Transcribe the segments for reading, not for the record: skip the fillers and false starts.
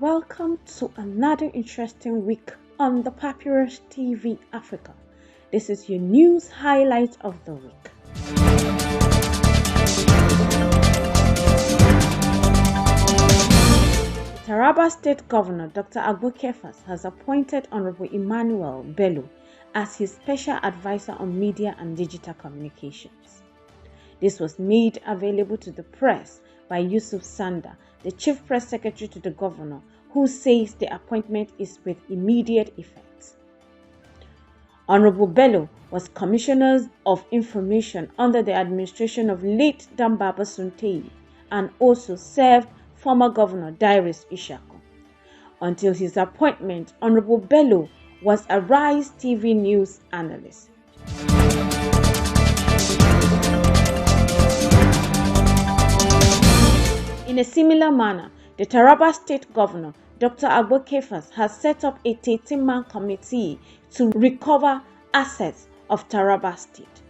Welcome to another interesting week on the Papyrus TV Africa. This is your news highlight of the week. Taraba State Governor Dr. Agbo Kefas has appointed Honorable Emmanuel Bello as his special advisor on media and digital communications. This was made available to the press by Yusuf Sanda, the Chief Press Secretary to the Governor, who says the appointment is with immediate effect. Honorable Bello was Commissioner of Information under the administration of late Dambaba Suntei and also served former Governor Darius Ishaku. Until his appointment, Honorable Bello was a Rise TV news analyst. In a similar manner, the Taraba State Governor, Dr. Agbo Kefas, has set up a 13-man committee to recover assets of Taraba State.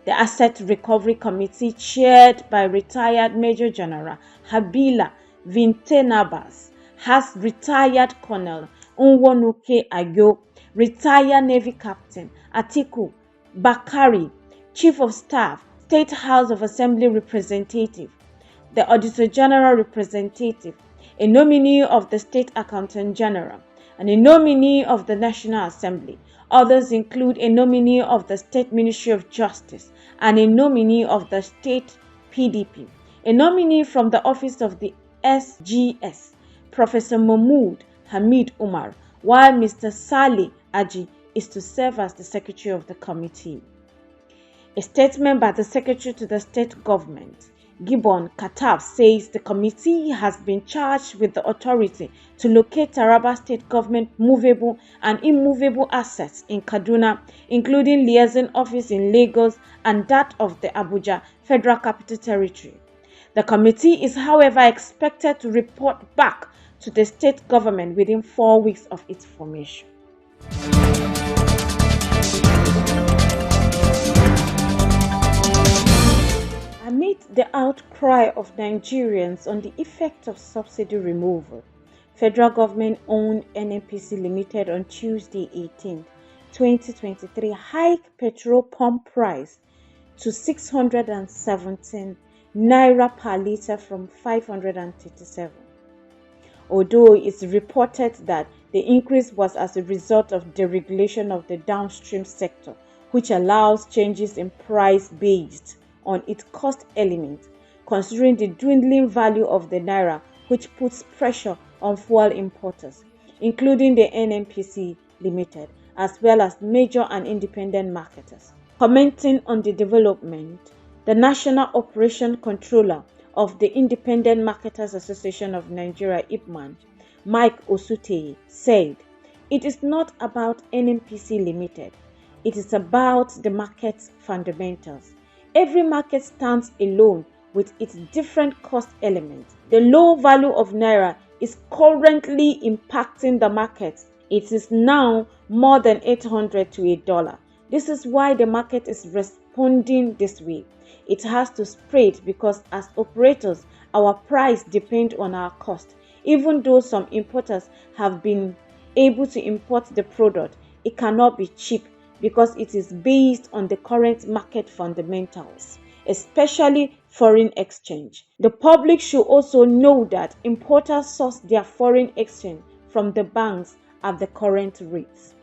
The Asset Recovery Committee, chaired by retired Major General Habila Vintenabas, has retired Colonel Nwonuke Agyo, retired Navy Captain Atiku Bakari, Chief of Staff, State House of Assembly Representative, the Auditor General Representative, a nominee of the State Accountant General, and a nominee of the National Assembly. Others include a nominee of the State Ministry of Justice and a nominee of the State PDP, a nominee from the Office of the SGS, Professor Mahmoud Hamid Umar, while Mr. Saleh Aji is to serve as the Secretary of the committee. A statement by the Secretary to the State Government, Gibbon Katab, says the committee has been charged with the authority to locate Taraba State Government movable and immovable assets in Kaduna, including liaison office in Lagos and that of the Abuja Federal Capital Territory. The committee is, however, expected to report back to the state government within 4 weeks of its formation. Amid the outcry of Nigerians on the effect of subsidy removal, federal government-owned NNPC Limited on Tuesday 18, 2023 hiked petrol pump price to 617 naira per litre from 537. Although it's reported that the increase was as a result of deregulation of the downstream sector, which allows changes in price based on its cost element, considering the dwindling value of the naira, which puts pressure on fuel importers, including the NNPC Limited, as well as major and independent marketers. Commenting on the development, the National Operation Controller of the Independent Marketers Association of Nigeria, IPMAN, Mike Osute, said, "It is not about NNPC Limited. It is about the market's fundamentals. Every market stands alone with its different cost elements. The low value of naira is currently impacting the market. It is now more than 800 to $1. This is why the market is responding this way. It has to spread because as operators, our price depends on our cost. Even though some importers have been able to import the product, it cannot be cheap because it is based on the current market fundamentals, especially foreign exchange. The public should also know that importers source their foreign exchange from the banks at the current rates."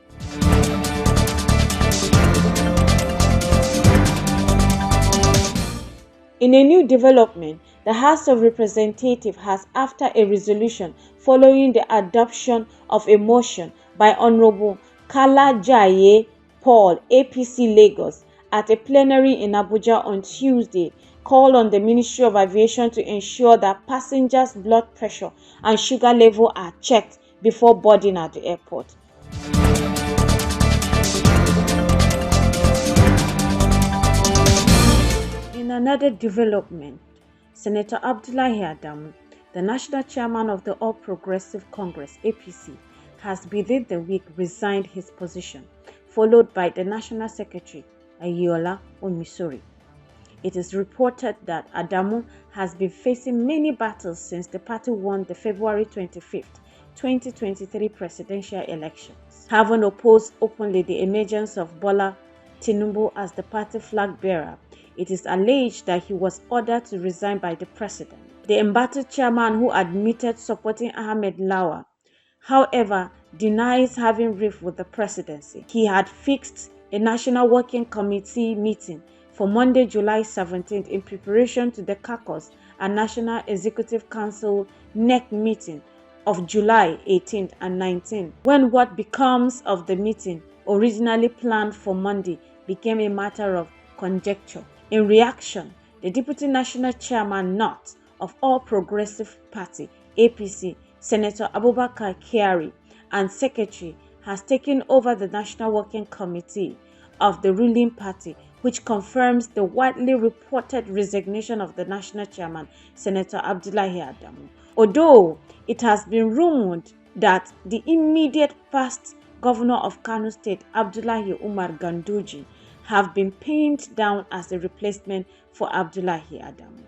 In a new development, the House of Representatives has, after a resolution following the adoption of a motion by Honorable Kalajaye Paul, APC Lagos, at a plenary in Abuja on Tuesday, called on the Ministry of Aviation to ensure that passengers' blood pressure and sugar level are checked before boarding at the airport. In another development, Senator Abdullahi Adamu, the national chairman of the All Progressive Congress, APC, has within the week resigned his position, followed by the National Secretary, Ayola Omisori. It is reported that Adamu has been facing many battles since the party won the February 25, 2023 presidential elections, having opposed openly the emergence of Bola Tinubu as the party flag bearer. It is alleged that he was ordered to resign by the president. The embattled chairman, who admitted supporting Ahmed Lawan, however, denies having rift with the presidency. He had fixed a National Working Committee meeting for Monday, July 17th in preparation to the caucus and National Executive Council NEC meeting of July 18th and 19th, when what becomes of the meeting, originally planned for Monday, became a matter of conjecture. In reaction, the Deputy National Chairman North of All Progressive Party, APC, Senator Abubakar Kyari, and Secretary, has taken over the National Working Committee of the ruling party, which confirms the widely reported resignation of the National Chairman, Senator Abdullahi Adamu. Although it has been rumored that the immediate past Governor of Kano State, Abdullahi Umar Ganduje, have been pinned down as the replacement for Abdullahi Adamu.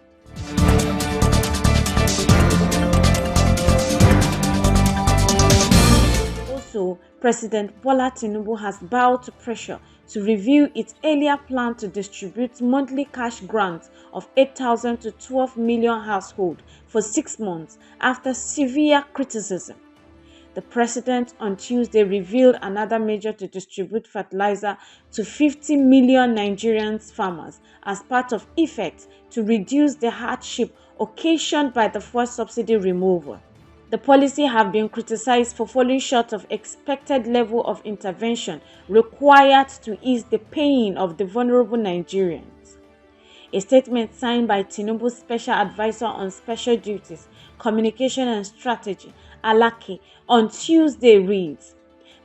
Also, President Bola Tinubu has bowed to pressure to review its earlier plan to distribute monthly cash grants of 8,000 to 12 million households for 6 months after severe criticism. The president on Tuesday revealed another measure to distribute fertilizer to 50 million Nigerian farmers as part of efforts to reduce the hardship occasioned by the fuel subsidy removal. The policy have been criticized for falling short of expected level of intervention required to ease the pain of the vulnerable Nigerians. A statement signed by Tinubu's Special Advisor on Special Duties, Communication and Strategy, Alake, on Tuesday reads,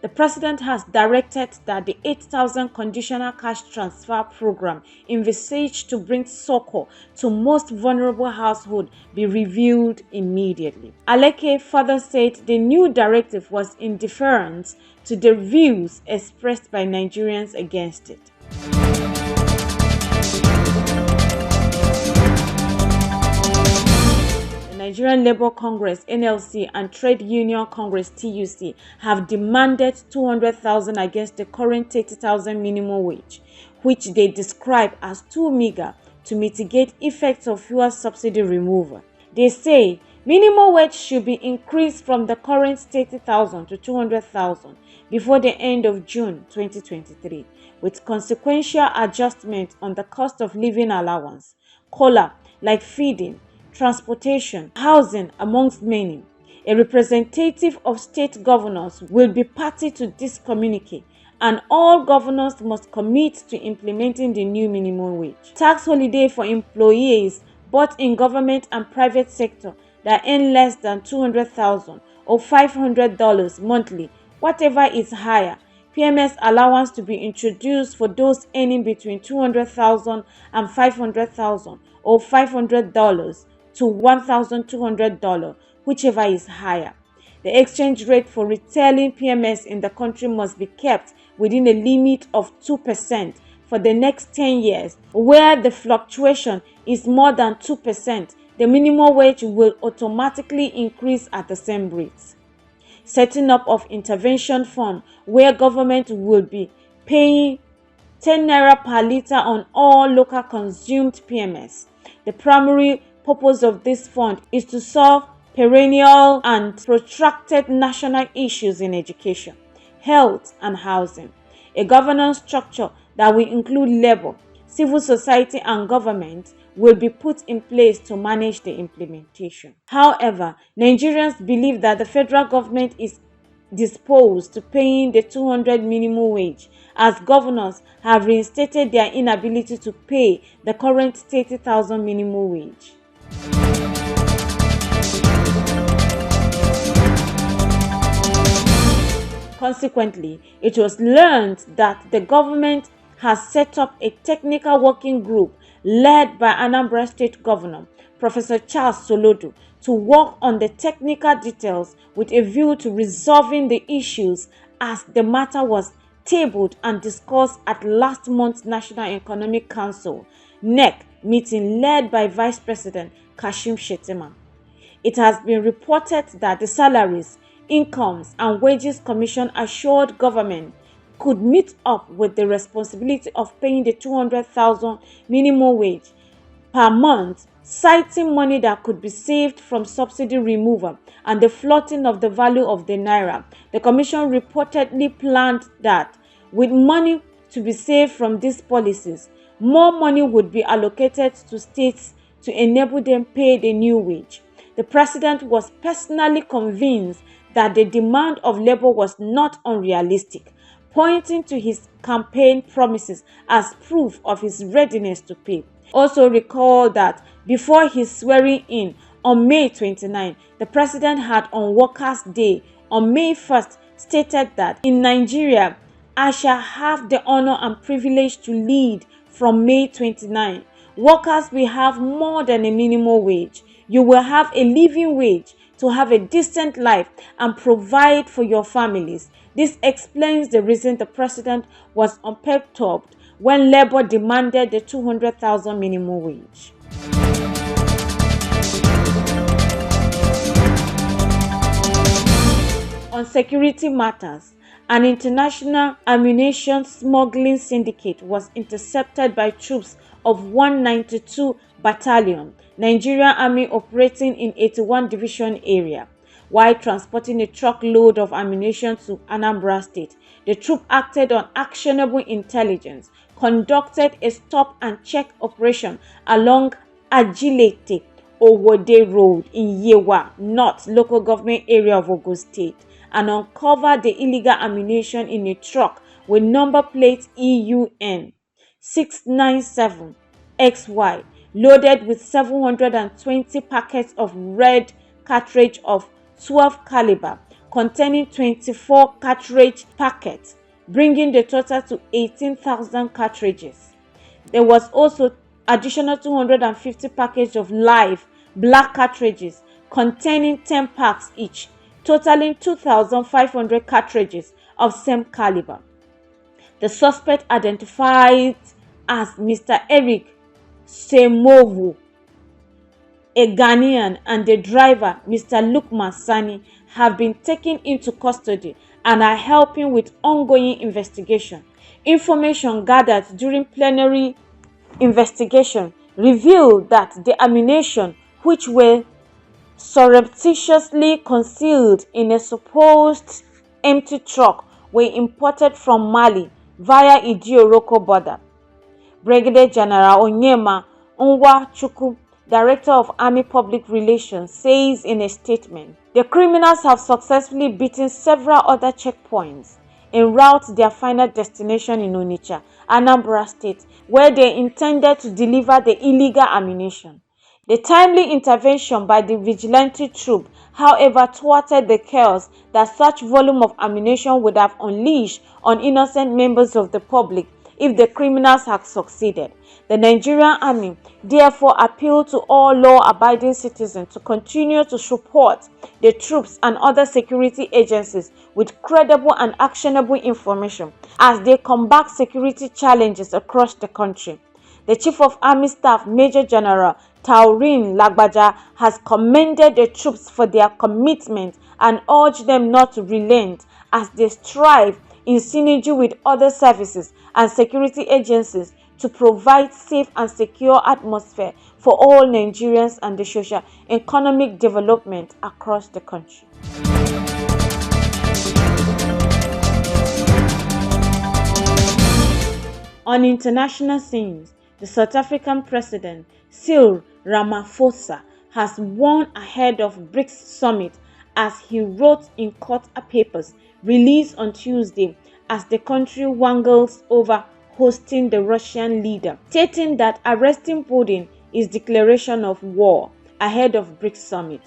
"The President has directed that the 8,000 conditional cash transfer program envisaged to bring succor to most vulnerable households be reviewed immediately." Aleke further said the new directive was in deference to the views expressed by Nigerians against it. Nigerian Labour Congress (NLC) and Trade Union Congress (TUC) have demanded 200,000 against the current 30,000 minimum wage, which they describe as too meager to mitigate effects of fuel subsidy removal. They say minimum wage should be increased from the current 30,000 to 200,000 before the end of June 2023, with consequential adjustment on the cost of living allowance, COLA, like feeding, transportation, housing, amongst many. A representative of state governors will be party to this communique, and all governors must commit to implementing the new minimum wage. Tax holiday for employees both in government and private sector that earn less than 200,000 or $500 monthly, whatever is higher. PMS allowance to be introduced for those earning between 200,000 and 500,000 or $500 to $1,200, whichever is higher. The exchange rate for retailing PMS in the country must be kept within a limit of 2% for the next 10 years. Where the fluctuation is more than 2%, the minimum wage will automatically increase at the same rate. Setting up of intervention fund where government will be paying 10 naira per litre on all local consumed PMS. The primary purpose of this fund is to solve perennial and protracted national issues in education, health, and housing. A governance structure that will include labor, civil society, and government will be put in place to manage the implementation. However, Nigerians believe that the federal government is disposed to paying the 200 minimum wage, as governors have reinstated their inability to pay the current 30,000 minimum wage. Consequently, it was learned that the government has set up a technical working group led by Anambra State Governor, Professor Charles Solodo, to work on the technical details with a view to resolving the issues as the matter was tabled and discussed at last month's National Economic Council (NEC) meeting led by Vice President Kashim Shettima. It has been reported that the salaries Incomes and Wages Commission assured government could meet up with the responsibility of paying the 200,000 minimum wage per month, citing money that could be saved from subsidy removal and the floating of the value of the naira. The commission reportedly planned that with money to be saved from these policies, more money would be allocated to states to enable them pay the new wage. The president was personally convinced that the demand of labor was not unrealistic, pointing to his campaign promises as proof of his readiness to pay. Also recall that before his swearing in on May 29, the president had on Workers' Day on May 1st stated that in Nigeria, I shall have the honor and privilege to lead from May 29. Workers will have more than a minimum wage. You will have a living wage to have a decent life and provide for your families. This explains the reason the president was unperturbed when labor demanded the 200,000 minimum wage. On security matters, an international ammunition smuggling syndicate was intercepted by troops of 192 Battalion, Nigerian Army operating in 81 Division area. While transporting a truckload of ammunition to Anambra State, the troop acted on actionable intelligence, conducted a stop-and-check operation along Agilete Owode Road in Yewa North local government area of Ogun State, and uncovered the illegal ammunition in a truck with number plate EUN 697XY, loaded with 720 packets of red cartridge of 12 caliber containing 24 cartridge packets, bringing the total to 18,000 cartridges. There was also additional 250 packages of live black cartridges containing 10 packs each, totaling 2,500 cartridges of same caliber. The suspect, identified as Mr. Eric Semovu, a Ghanaian, and the driver, Mr. Lukman Sani, have been taken into custody and are helping with ongoing investigation. Information gathered during plenary investigation revealed that the ammunition, which were surreptitiously concealed in a supposed empty truck, were imported from Mali via Idioroko border. Brigadier General Onyema Nwachukwu, Director of Army Public Relations, says in a statement, the criminals have successfully beaten several other checkpoints en route to their final destination in Onitsha, Anambra State, where they intended to deliver the illegal ammunition. The timely intervention by the vigilante troop, however, thwarted the chaos that such volume of ammunition would have unleashed on innocent members of the public if the criminals had succeeded. The Nigerian Army therefore appealed to all law-abiding citizens to continue to support the troops and other security agencies with credible and actionable information as they combat security challenges across the country. The Chief of Army Staff, Major General Taorin Lagbaja, has commended the troops for their commitment and urged them not to relent as they strive in synergy with other services and security agencies to provide safe and secure atmosphere for all Nigerians and the social economic development across the country. On international scenes, the South African President Cyril Ramaphosa has won ahead of BRICS summit as he wrote in court papers released on Tuesday as the country wrangles over hosting the Russian leader, stating that arresting Putin is declaration of war ahead of BRICS summit.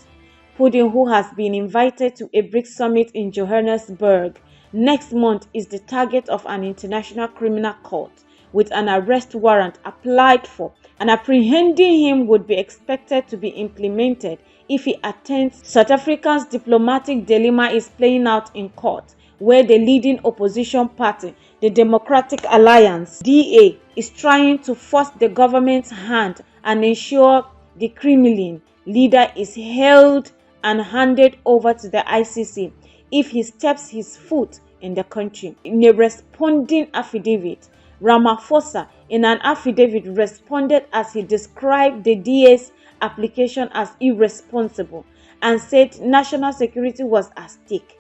Putin, who has been invited to a BRICS summit in Johannesburg next month, is the target of an international criminal court with an arrest warrant applied for, and apprehending him would be expected to be implemented if he attends. South Africa's diplomatic dilemma is playing out in court, where the leading opposition party, the Democratic Alliance, DA, is trying to force the government's hand and ensure the Kremlin leader is held and handed over to the ICC if he steps his foot in the country. In a responding affidavit, Ramaphosa, in an affidavit, responded as he described the DA's application as irresponsible and said national security was at stake.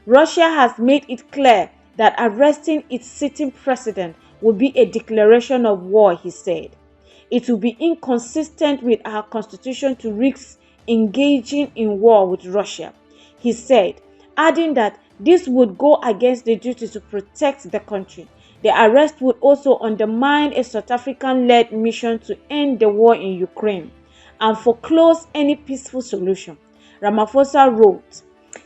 Russia has made it clear that arresting its sitting president would be a declaration of war, he said. It will be inconsistent with our constitution to risk engaging in war with Russia, he said, adding that this would go against the duty to protect the country. The arrest would also undermine a South African-led mission to end the war in Ukraine and foreclose any peaceful solution. Ramaphosa wrote,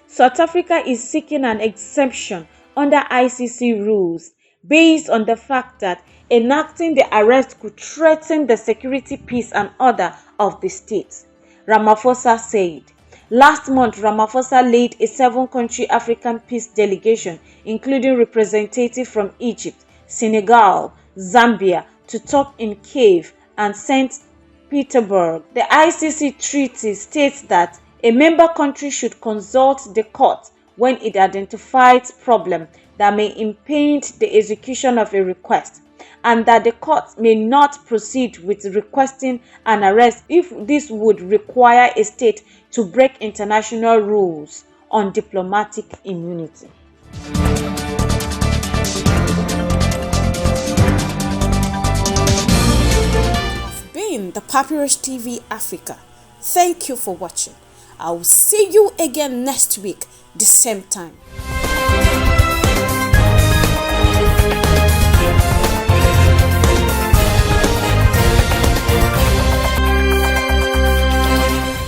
South Africa is seeking an exemption under ICC rules based on the fact that enacting the arrest could threaten the security, peace, and order of the state, Ramaphosa said. Last month, Ramaphosa led a 7-country African peace delegation, including representatives from Egypt, Senegal, Zambia, to talk in Kiev and St. Petersburg. The ICC treaty states that a member country should consult the court when it identifies problems that may impede the execution of a request, and that the court may not proceed with requesting an arrest if this would require a state to break international rules on diplomatic immunity. Being the Papyrus TV Africa, thank you for watching. I will see you again next week, the same time.